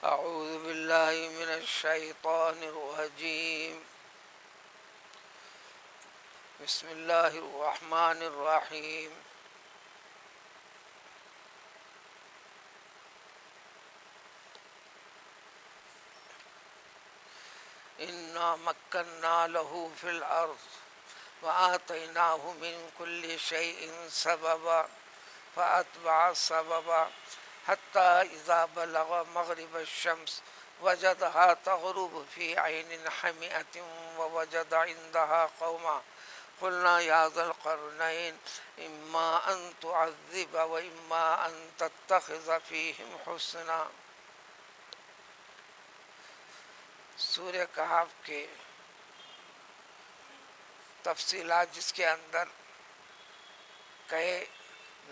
أعوذ بالله من الشيطان الرجيم. بسم الله الرحمن الرحيم. إنا مكنا له في الأرض وآتيناه من كل شيء سببا فأتبع سببا حتى إذا بلغ مغرب الشمس وجدها تغرب في عين حمئة ووجد عندها قوما قلنا يا ذا القرنين إما أن تعذب وإما أن تتخذ فيهم حسنا. سورہ کہف کے تفصیلات جس کے اندر کئی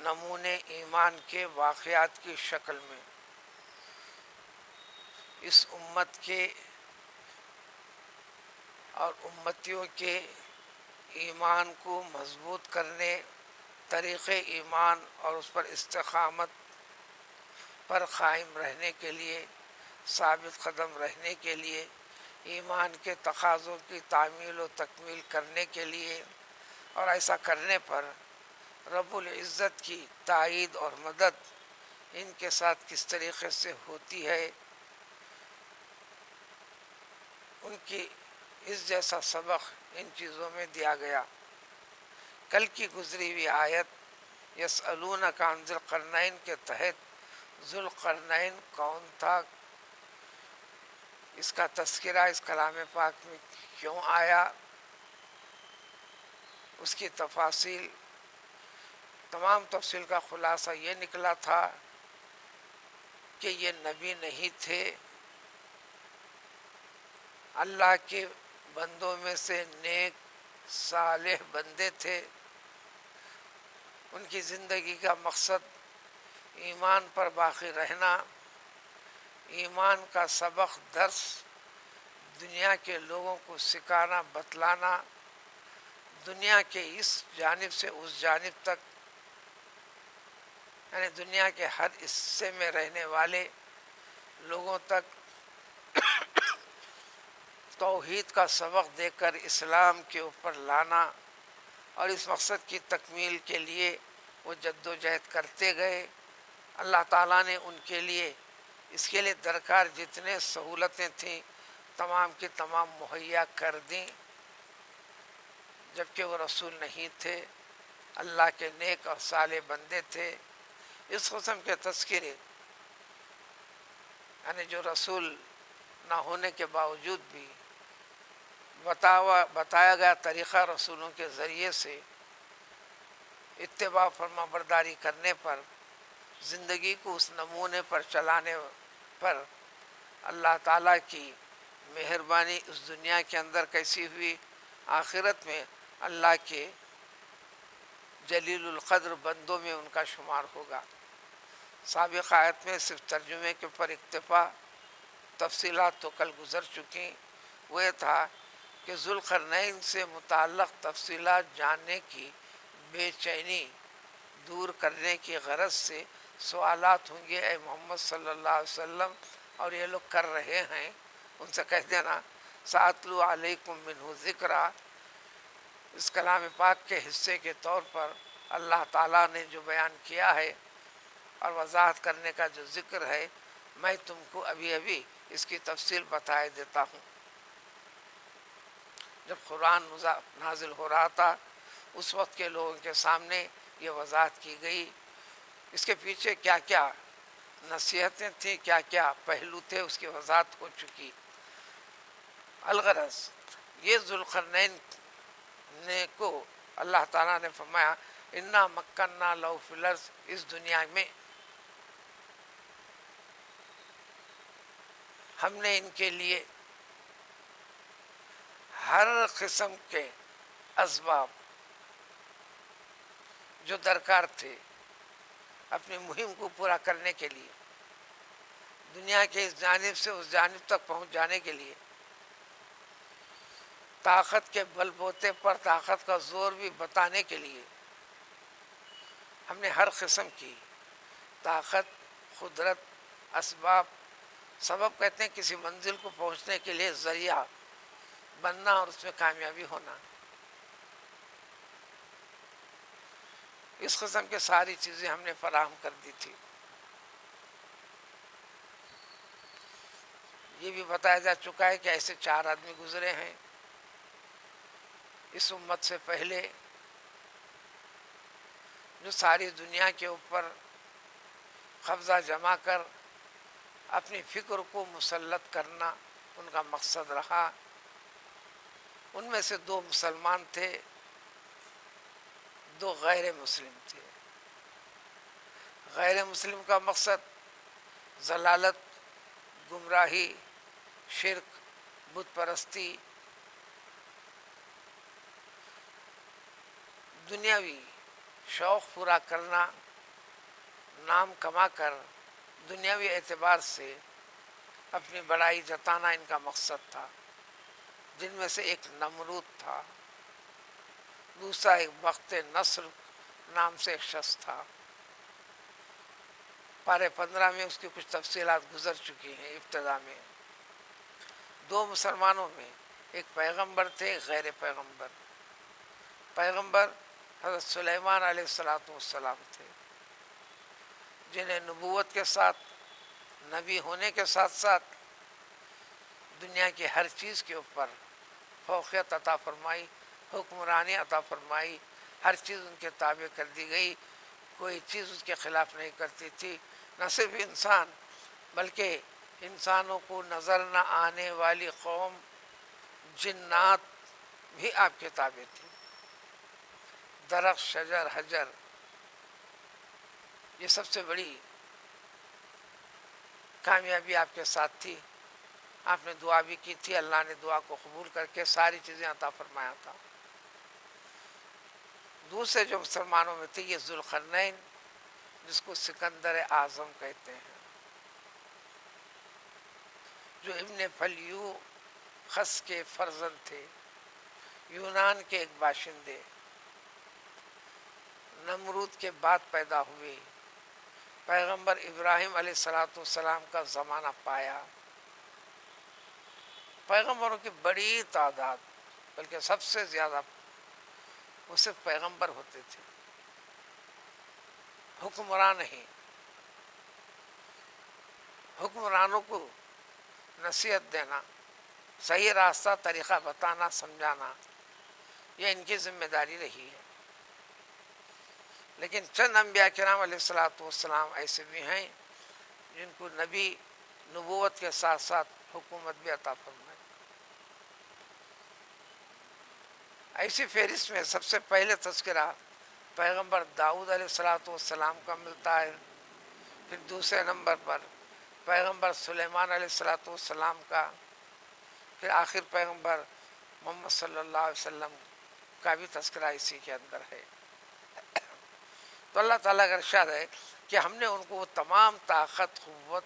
نمونے ایمان کے واقعات کی شکل میں اس امت کے اور امتیوں کے ایمان کو مضبوط کرنے، طریق ایمان اور اس پر استقامت پر قائم رہنے کے لیے، ثابت قدم رہنے کے لیے، ایمان کے تقاضوں کی تعمیل و تکمیل کرنے کے لیے، اور ایسا کرنے پر رب العزت کی تائید اور مدد ان کے ساتھ کس طریقے سے ہوتی ہے، ان کی اس جیسا سبق ان چیزوں میں دیا گیا. کل کی گزری ہوئی آیت یسألونک عن ذی القرنین کے تحت ذو القرنین کون تھا، اس کا تذکرہ اس کلام پاک میں کیوں آیا، اس کی تفاصیل، تمام تفصیل کا خلاصہ یہ نکلا تھا کہ یہ نبی نہیں تھے، اللہ کے بندوں میں سے نیک صالح بندے تھے. ان کی زندگی کا مقصد ایمان پر باقی رہنا، ایمان کا سبق درس دنیا کے لوگوں کو سکھانا، بتلانا، دنیا کے اس جانب سے اس جانب تک، یعنی دنیا کے ہر حصے میں رہنے والے لوگوں تک توحید کا سبق دے کر اسلام کے اوپر لانا، اور اس مقصد کی تکمیل کے لیے وہ جد و جہد کرتے گئے. اللہ تعالیٰ نے ان کے لیے اس کے لیے درکار جتنے سہولتیں تھیں تمام کی تمام مہیا کر دیں، جبکہ وہ رسول نہیں تھے، اللہ کے نیک اور صالح بندے تھے. اس قسم کے تذکرے، یعنی جو رسول نہ ہونے کے باوجود بھی بتایا گیا طریقہ رسولوں کے ذریعے سے اتباع فرما برداری کرنے پر، زندگی کو اس نمونے پر چلانے پر اللہ تعالیٰ کی مہربانی اس دنیا کے اندر کیسی ہوئی، آخرت میں اللہ کے جلیل القدر بندوں میں ان کا شمار ہوگا. سابق آیت میں صرف ترجمے کے پر اکتفا، تفصیلات تو کل گزر چکی. وہ یہ تھا کہ ذوالقرنین سے متعلق تفصیلات جاننے کی بے چینی دور کرنے کی غرض سے سوالات ہوں گے اے محمد صلی اللہ علیہ وسلم، اور یہ لوگ کر رہے ہیں. ان سے کہہ دینا ساتلو علیکم منہ ذکرا. اس کلام پاک کے حصے کے طور پر اللہ تعالیٰ نے جو بیان کیا ہے اور وضاحت کرنے کا جو ذکر ہے، میں تم کو ابھی اس کی تفصیل بتائے دیتا ہوں. جب قرآن نازل ہو رہا تھا اس وقت کے لوگوں کے سامنے یہ وضاحت کی گئی، اس کے پیچھے کیا کیا نصیحتیں تھیں، کیا کیا پہلو تھے، اس کی وضاحت ہو چکی. الغرض یہ ذوالقرنین نے کو اللہ تعالیٰ نے فرمایا انا مکننا لہو فی الارض، اس دنیا میں ہم نے ان کے لیے ہر قسم کے اسباب جو درکار تھے اپنی مہم کو پورا کرنے کے لیے، دنیا کے اس جانب سے اس جانب تک پہنچ جانے کے لیے، طاقت کے بل بوتے پر طاقت کا زور بھی بتانے کے لیے ہم نے ہر قسم کی طاقت، قدرت، اسباب سبب کہتے ہیں کسی منزل کو پہنچنے کے لیے ذریعہ بننا اور اس میں کامیابی ہونا. اس قسم کے ساری چیزیں ہم نے فراہم کر دی تھی. یہ بھی بتایا جا چکا ہے کہ ایسے 4 آدمی گزرے ہیں اس امت سے پہلے جو ساری دنیا کے اوپر قبضہ جما کر اپنی فکر کو مسلط کرنا ان کا مقصد رہا. ان میں سے 2 مسلمان تھے، 2 غیر مسلم تھے. غیر مسلم کا مقصد ضلالت، گمراہی، شرک، بت پرستی، دنیاوی شوق پورا کرنا، نام کما کر دنیاوی اعتبار سے اپنی بڑائی جتانا ان کا مقصد تھا. جن میں سے ایک نمرود تھا، دوسرا ایک بخت نصر نام سے ایک شخص تھا. پارے 15 میں اس کی کچھ تفصیلات گزر چکی ہیں. ابتدا میں 2 مسلمانوں میں ایک پیغمبر تھے، ایک غیر پیغمبر. پیغمبر حضرت سلیمان علیہ السلام تھے، جنہیں نبوت کے ساتھ، نبی ہونے کے ساتھ ساتھ دنیا کی ہر چیز کے اوپر فوقیت عطا فرمائی، حکمرانی عطا فرمائی. ہر چیز ان کے تابع کر دی گئی، کوئی چیز اس کے خلاف نہیں کرتی تھی. نہ صرف انسان بلکہ انسانوں کو نظر نہ آنے والی قوم جنات بھی آپ کے تابع تھی. درخت، شجر، حجر، یہ سب سے بڑی کامیابی آپ کے ساتھ تھی. آپ نے دعا بھی کی تھی، اللہ نے دعا کو قبول کر کے ساری چیزیں عطا فرمایا تھا. دوسرے جو مسلمانوں میں تھے یہ ذوالقرنین، جس کو سکندر اعظم کہتے ہیں، جو ابن فلیو خس کے فرزند تھے، یونان کے ایک باشندے، نمرود کے بعد پیدا ہوئے. پیغمبر ابراہیم علیہ السلام کا زمانہ پایا. پیغمبروں کی بڑی تعداد، بلکہ سب سے زیادہ وہ صرف پیغمبر ہوتے تھے، حکمران نہیں. حکمرانوں کو نصیحت دینا، صحیح راستہ طریقہ بتانا، سمجھانا، یہ ان کی ذمہ داری رہی ہے. لیکن چند انبیاء کرام علیہ السلام ایسے بھی ہیں جن کو نبی نبوت کے ساتھ ساتھ حکومت بھی عطا فرمائی. ایسی فہرست میں سب سے پہلے تذکرہ پیغمبر داؤد علیہ السلام کا ملتا ہے. پھر دوسرے نمبر پر پیغمبر سلیمان علیہ السلام کا. پھر آخر پیغمبر محمد صلی اللہ علیہ وسلم کا بھی تذکرہ اسی کے اندر ہے. تو اللہ تعالیٰ کا ارشاد ہے کہ ہم نے ان کو وہ تمام طاقت، قوت،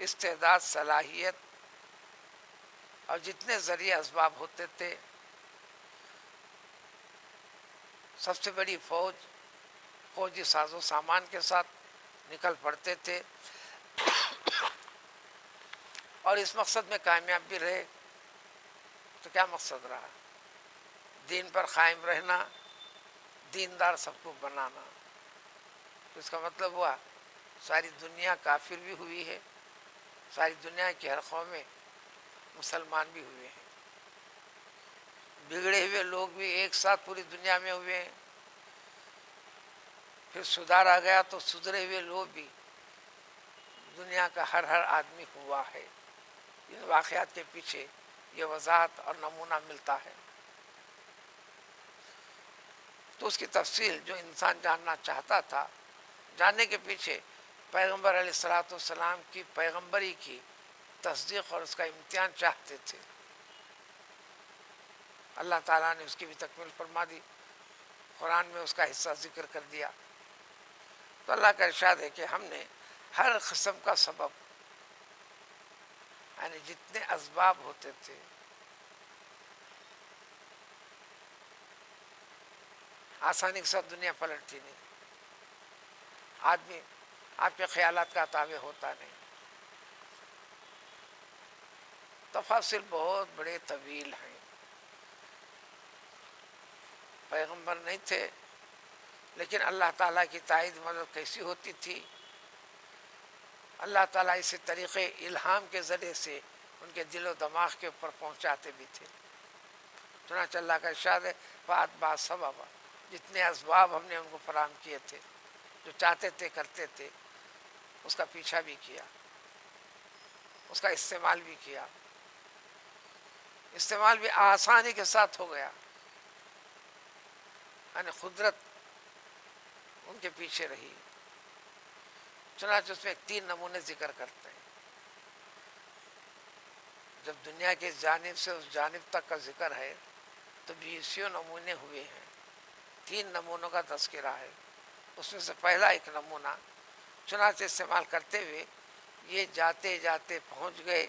استعداد، صلاحیت اور جتنے ذریعے اسباب ہوتے تھے، سب سے بڑی فوجی ساز و سامان کے ساتھ نکل پڑتے تھے اور اس مقصد میں کامیاب بھی رہے. تو کیا مقصد رہا؟ دین پر قائم رہنا، دیندار سب کو بنانا. تو اس کا مطلب ہوا ساری دنیا کافر بھی ہوئی ہے، ساری دنیا کی ہر قوم میں مسلمان بھی ہوئے ہیں، بگڑے ہوئے لوگ بھی ایک ساتھ پوری دنیا میں ہوئے ہیں. پھر سدھار آ گیا تو سدھرے ہوئے لوگ بھی دنیا کا ہر آدمی ہوا ہے. ان واقعات کے پیچھے یہ وضاحت اور نمونہ ملتا ہے. تو اس کی تفصیل جو انسان جاننا چاہتا تھا، جاننے کے پیچھے پیغمبر علیہ السلام کی پیغمبری کی تصدیق اور اس کا امتحان چاہتے تھے. اللہ تعالیٰ نے اس کی بھی تکمیل فرما دی، قرآن میں اس کا حصہ ذکر کر دیا. تو اللہ کا ارشاد ہے کہ ہم نے ہر قسم کا سبب، یعنی جتنے اسباب ہوتے تھے، آسانی کے ساتھ دنیا پلٹتی نہیں. آدمی آپ کے خیالات کا تابع ہوتا نہیں. تفاصل بہت بڑے طویل ہیں. پیغمبر نہیں تھے لیکن اللہ تعالیٰ کی تائید مدد کیسی ہوتی تھی. اللہ تعالیٰ اسی طریقے الہام کے ذریعے سے ان کے دل و دماغ کے اوپر پہنچاتے بھی تھے. چنانچہ اللہ کا ارشاد ہے فَأَتْبَعَ سَبَبًا، جتنے اسباب ہم نے ان کو فراہم کیے تھے، جو چاہتے تھے کرتے تھے، اس کا پیچھا بھی کیا، اس کا استعمال بھی کیا. استعمال بھی آسانی کے ساتھ ہو گیا، یعنی قدرت ان کے پیچھے رہی. چنانچہ اس میں 3 نمونے ذکر کرتے ہیں. جب دنیا کی جانب سے اس جانب تک کا ذکر ہے تو 20 نمونے ہوئے ہیں. 3 نمونوں کا تذکرہ ہے. اس میں سے پہلا ایک نمونہ چنانچہ استعمال کرتے ہوئے یہ جاتے جاتے پہنچ گئے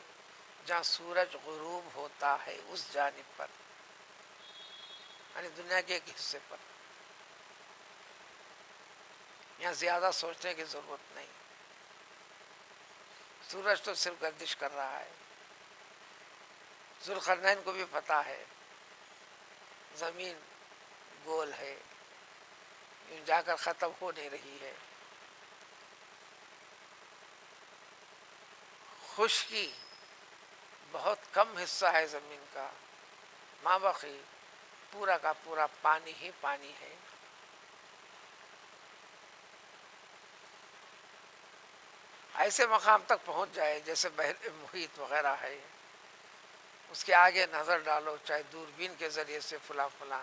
جہاں سورج غروب ہوتا ہے اس جانب پر، یعنی دنیا کے ایک حصے پر. یہاں زیادہ سوچنے کی ضرورت نہیں. سورج تو صرف گردش کر رہا ہے. ذوالقرنین کو بھی پتہ ہے زمین گول ہے، یوں جا کر ختم ہو نہیں رہی ہے. خشکی بہت کم حصہ ہے زمین کا، مابقی پورا کا پورا پانی ہی پانی ہے. ایسے مقام تک پہنچ جائے جیسے بحر محیط وغیرہ ہے، اس کے آگے نظر ڈالو چاہے دوربین کے ذریعے سے فلاں فلاں،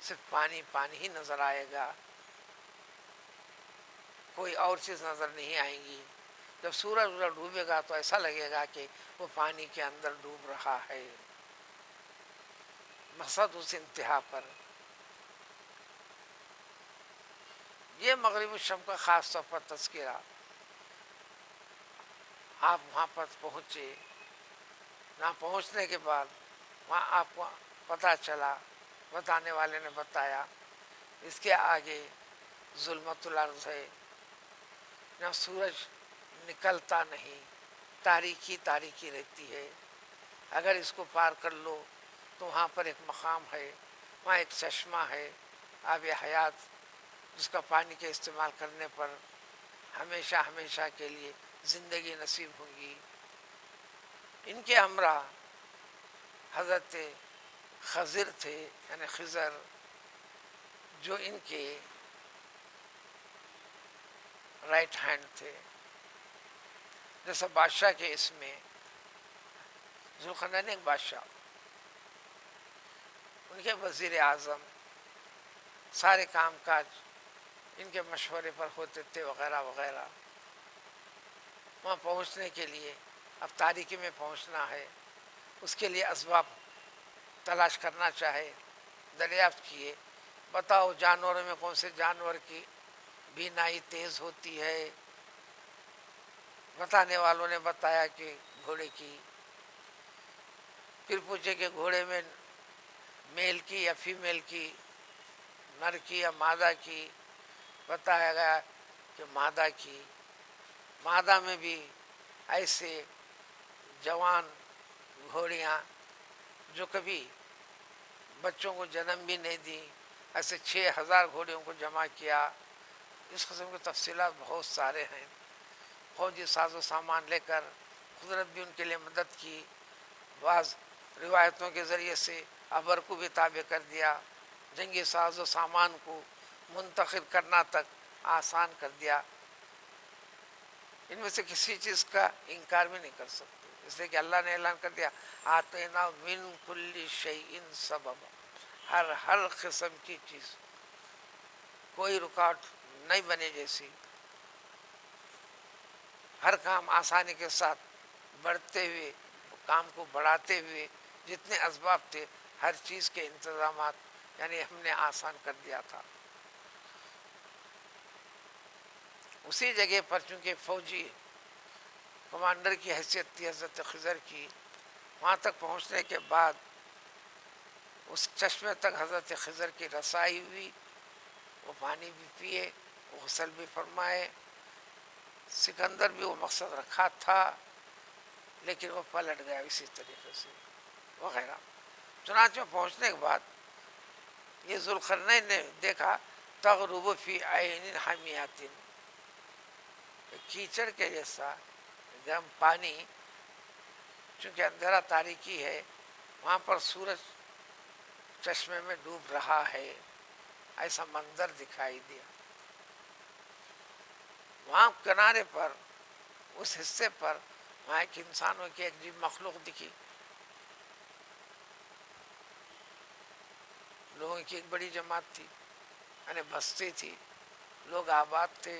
صرف پانی پانی ہی نظر آئے گا، کوئی اور چیز نظر نہیں آئے گی. جب سورج ڈوبے گا تو ایسا لگے گا کہ وہ پانی کے اندر ڈوب رہا ہے. مقصد اس انتہا پر. یہ مغرب الشام کا خاص طور پر تذکرہ. آپ وہاں پر پہنچے، نہ پہنچنے کے بعد وہاں آپ کو پتہ چلا، بتانے والے نے بتایا اس کے آگے ظلمت الارض ہے، جہاں سورج نکلتا نہیں، تاریکی تاریکی رہتی ہے. اگر اس کو پار کر لو تو وہاں پر ایک مقام ہے، وہاں ایک چشمہ ہے آب حیات، جس کا پانی کے استعمال کرنے پر ہمیشہ ہمیشہ کے لیے زندگی نصیب ہوگی. ان کے ہمراہ حضرت خضر تھے، یعنی خضر، جو ان کے رائٹ ہینڈ تھے. جیسا بادشاہ کے اس میں ذوالقرنین ایک بادشاہ، ان کے وزیر اعظم، سارے کام کاج ان کے مشورے پر ہوتے تھے وغیرہ وغیرہ. وہاں پہنچنے کے لیے اب تاریکی میں پہنچنا ہے، اس کے لیے اسباب تلاش کرنا چاہے، دریافت کیے. بتاؤ جانوروں میں کون سے جانور کی بینائی تیز ہوتی ہے؟ بتانے والوں نے بتایا کہ گھوڑے کی. پھر پوچھے کہ گھوڑے میں میل کی یا فیمیل کی، نر کی یا مادہ کی؟ بتایا گیا کہ مادہ کی. مادہ میں بھی ایسے جوان گھوڑیاں جو کبھی بچوں کو جنم بھی نہیں دی، ایسے 6000 گھوڑیوں کو جمع کیا. اس قسم کی تفصیلات بہت سارے ہیں. فوجی ساز و سامان لے کر قدرت بھی ان کے لیے مدد کی. بعض روایتوں کے ذریعے سے ابر کو بھی تابع کر دیا، جنگی ساز و سامان کو منتقل کرنا تک آسان کر دیا. ان میں سے کسی چیز کا انکار بھی نہیں کر سکتے، اس لیے کہ اللہ نے اعلان کر دیا آتینا من کل شیء سببا، ہر قسم کی چیز کوئی رکاوٹ نہیں بنے جیسی، ہر کام آسانی کے ساتھ بڑھتے ہوئے، کام کو بڑھاتے ہوئے جتنے اسباب تھے ہر چیز کے انتظامات یعنی ہم نے آسان کر دیا تھا. اسی جگہ پر چونکہ فوجی کمانڈر کی حیثیت تھی حضرت خضر کی، وہاں تک پہنچنے کے بعد اس چشمے تک حضرت خضر کی رسائی ہوئی. وہ پانی بھی پیے، غسل بھی فرمائے. سکندر بھی وہ مقصد رکھا تھا لیکن وہ پلٹ گیا اسی طریقے سے وغیرہ. چنانچہ پہنچنے کے بعد یہ ذوالقرنین نے دیکھا تغرب فی عین حمیات، کیچڑ کے جیسا گرم پانی، چونکہ اندھیرا تاریکی ہے وہاں پر سورج چشمے میں ڈوب رہا ہے، ایسا منظر دکھائی دیا. وہاں کنارے پر اس حصے پر وہاں ایک انسانوں کی ایک عجیب مخلوق دکھی. لوگوں کی ایک بڑی جماعت تھی، یعنی بستی تھی، لوگ آباد تھے.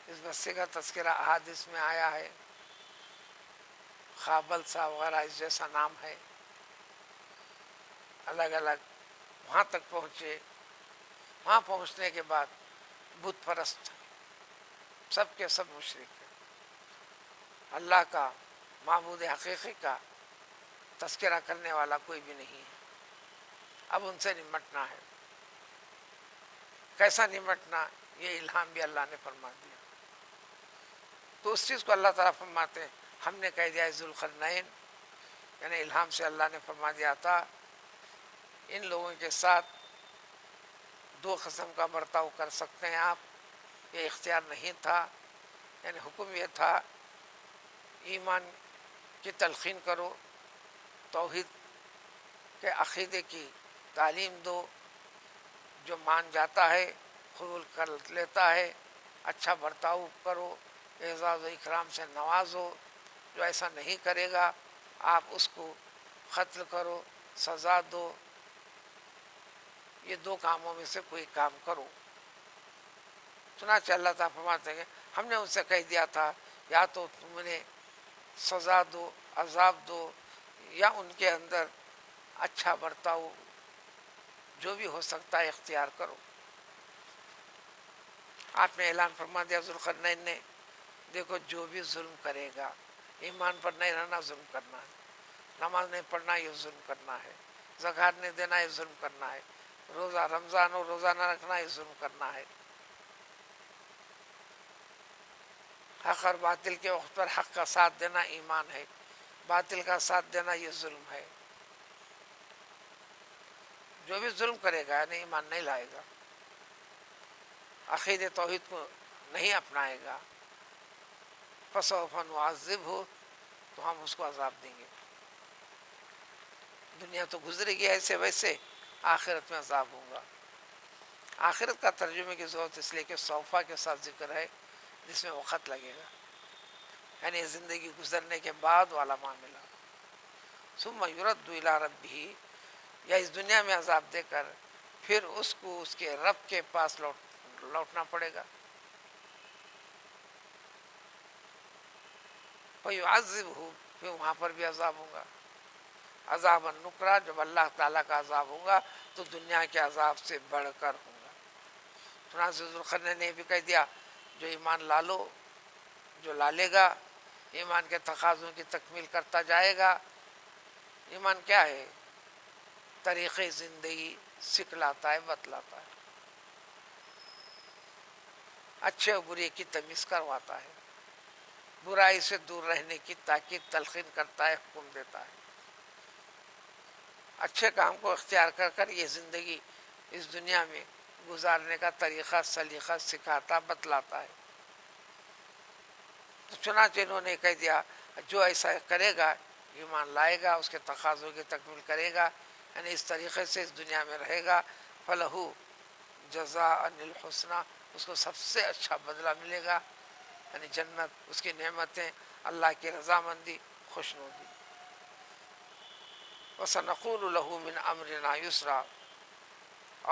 اس بستی کا تذکرہ احادیث میں آیا ہے، خابل سا وغیرہ اس جیسا نام ہے. الگ الگ وہاں تک پہنچے. وہاں پہنچنے کے بعد بت پرست سب کے سب مشرک ہیں، اللہ کا معبود حقیقی کا تذکرہ کرنے والا کوئی بھی نہیں ہے. اب ان سے نمٹنا ہے. کیسا نمٹنا؟ یہ الہام بھی اللہ نے فرما دیا. تو اس چیز کو اللہ تعالیٰ فرماتے ہیں ہم نے کہہ دیا ذوالقرنین، یعنی الہام سے اللہ نے فرما دیا تھا ان لوگوں کے ساتھ دو قسم کا برتاؤ کر سکتے ہیں آپ. یہ اختیار نہیں تھا، یعنی حکم یہ تھا ایمان کی تلقین کرو، توحید کے عقیدے کی تعلیم دو. جو مان جاتا ہے قبول کر لیتا ہے، اچھا برتاؤ کرو، اعزاز و اکرام سے نوازو. جو ایسا نہیں کرے گا آپ اس کو قتل کرو، سزا دو. یہ دو کاموں میں سے کوئی کام کرو. چنانچہ اللہ تعالیٰ فرماتے ہیں ہم نے ان سے کہہ دیا تھا یا تو تم انہیں سزا دو، عذاب دو، یا ان کے اندر اچھا برتاؤ جو بھی ہو سکتا ہے اختیار کرو. آپ نے اعلان فرما دیا ذوالقرنین نے، دیکھو جو بھی ظلم کرے گا، ایمان پر نہیں رہنا ظلم کرنا ہے، نماز نہیں پڑھنا یہ ظلم کرنا ہے، زکوٰۃ نہیں دینا یہ ظلم کرنا ہے، روزہ رمضان اور روزہ نہ رکھنا یہ ظلم کرنا ہے. حق اور باطل کے وقت پر حق کا ساتھ دینا ایمان ہے، باطل کا ساتھ دینا یہ ظلم ہے. جو بھی ظلم کرے گا یعنی ایمان نہیں لائے گا، عقید توحید کو نہیں اپنائے گا، فسوف نعذبہ، تو ہم اس کو عذاب دیں گے. دنیا تو گزرے گی ایسے ویسے، آخرت میں عذاب ہوگا. آخرت کا ترجمے کی ضرورت اس لیے کہ سوفا کے ساتھ ذکر ہے جس میں وقت لگے گا، یعنی زندگی گزرنے کے بعد والا معاملہ. ثم یرد الی ربہ، یا اس دنیا میں عذاب دے کر پھر اس کو اس کے رب کے پاس لوٹنا پڑے گا. فیعذبہ، پھر وہاں پر بھی عذاب ہوگا. عذاب النکرہ، جب اللہ تعالیٰ کا عذاب ہوگا تو دنیا کے عذاب سے بڑھ کر ہوگا. چنانچہ ذوالقرنین نے بھی کہہ دیا جو ایمان لا لو، جو لا لے گا ایمان کے تقاضوں کی تکمیل کرتا جائے گا. ایمان کیا ہے؟ طریقے زندگی سکھلاتا ہے، بتلاتا ہے، اچھے اور برے کی تمیز کرواتا ہے، برائی سے دور رہنے کی تاکید تلقین کرتا ہے، حکم دیتا ہے. اچھے کام کو اختیار کر کر یہ زندگی اس دنیا میں گزارنے کا طریقہ سلیقہ سکھاتا، بتلاتا ہے. تو چنانچہ انہوں نے کہہ دیا جو ایسا کرے گا ایمان لائے گا، اس کے تقاضوں کی تکمیل کرے گا، یعنی اس طریقے سے اس دنیا میں رہے گا، فلہ جزاء الحسنی، اس کو سب سے اچھا بدلہ ملے گا، یعنی جنت، اس کی نعمتیں، اللہ کی رضامندی، خوشنودی. وَسَنَقُولُ لَهُ مِنْ أَمْرِنَا يُسْرًا،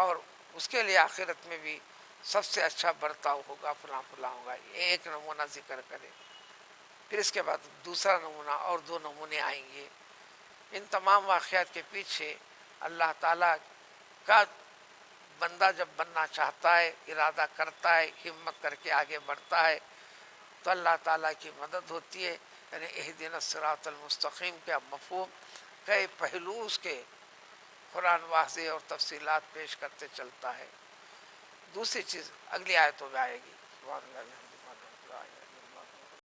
اور اس کے لیے آخرت میں بھی سب سے اچھا برتاؤ ہوگا، فلاں فلاں ہوگا. یہ ایک نمونہ ذکر کرے. پھر اس کے بعد دوسرا نمونہ اور دو نمونے آئیں گے. ان تمام واقعات کے پیچھے اللہ تعالیٰ کا بندہ جب بننا چاہتا ہے، ارادہ کرتا ہے، ہمت کر کے آگے بڑھتا ہے تو اللہ تعالیٰ کی مدد ہوتی ہے. یعنی اہدنا الصراط المستقیم کا مفہوم کئی پہلو اس کے قرآن واضح اور تفصیلات پیش کرتے چلتا ہے. دوسری چیز اگلی آیتوں میں آئے گی.